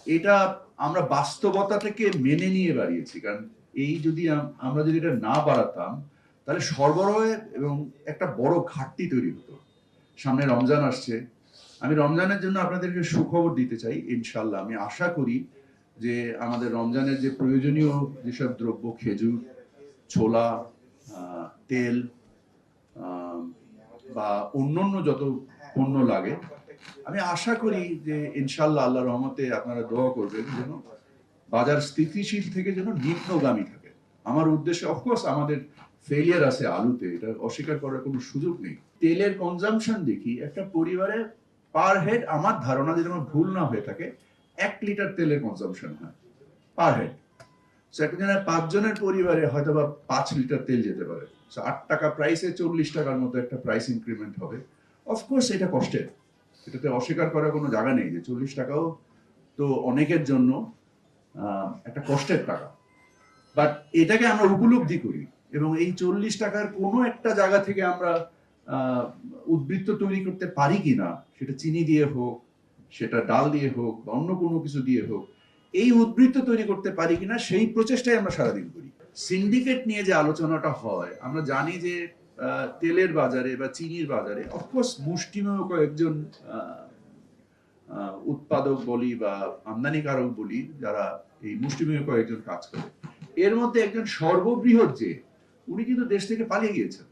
এটা আমরা বাস্তবতা থেকে মেনে নিয়ে বাড়িয়েছি। কারণ এই যদি আমরা যদি এটা না বাড়াতাম তাহলে সরবরাহে এবং একটা বড় ঘাটতি তৈরি হতো। সামনে রমজান আসছে, আমি রমজানের জন্য আপনাদেরকে সুখবর দিতে চাই। ইনশাল্লাহ আমি আশা করি যে আমাদের রমজানের যে প্রয়োজনীয় যেসব দ্রব্য, খেজুর, ছোলা, তেল বা অন্যান্য যত পণ্য লাগে, আমি আশা করি যে ইনশাল্লাহ আল্লাহ রহমতে আপনারা দোয়া করবেন যেন বাজার স্থিতিশীল থেকে যেন নিম্নগামী থাকে। আমার উদ্দেশ্যে অফকোর্স আমাদের ফেলিয়ার আছে আলুতে, এটা অস্বীকার করার কোনো সুযোগ নেই। তেলের কনজাম্পশন দেখি একটা পরিবারে পার হেড, আমার ধারণা যদি আমার ভুল না হয়ে থাকে, 1 লিটার তেলের কনজাম্পশন হয় পার হেড। সেখানে 5 জনের পরিবারে হয়তো বা 5 লিটার তেল যেতে পারে। 8 টাকা প্রাইসে 40 টাকার মতো একটা প্রাইস ইনক্রিমেন্ট হবে। অফকোর্স এটা কষ্টের, এটাতে অস্বীকার করার কোনো জায়গা নেই যে 40 টাকাও তো অনেকের জন্য একটা কষ্টের টাকা। বাট এটাকে আমরা উপলব্ধি করি এবং এই 40 টাকার কোনো একটা জায়গা থেকে আমরা উদ্বৃত্ত তৈরি করতে পারি কিনা, সেটা চিনি দিয়ে হোক, সেটা ডাল দিয়ে হোক বা অন্য কোনো কিছু দিয়ে হোক, এই উদ্বৃত্ত তৈরি করতে পারি কিনা সেই প্রচেষ্টাই আমরা সারাদিন করি। সিন্ডিকেট নিয়ে যে আলোচনাটা হয়, আমরা জানি যে তেলের বাজারে বা চিনির বাজারে অফকোর্স মুষ্টিমেয় কয়েকজন উৎপাদক বলি বা আমদানিকারক বলি, যারা এই মুষ্টিমেয় কয়েকজন কাজ করে, এর মধ্যে একজন সর্ববৃহৎ যে, উনি কিন্তু দেশ থেকে পালিয়ে গিয়েছেন।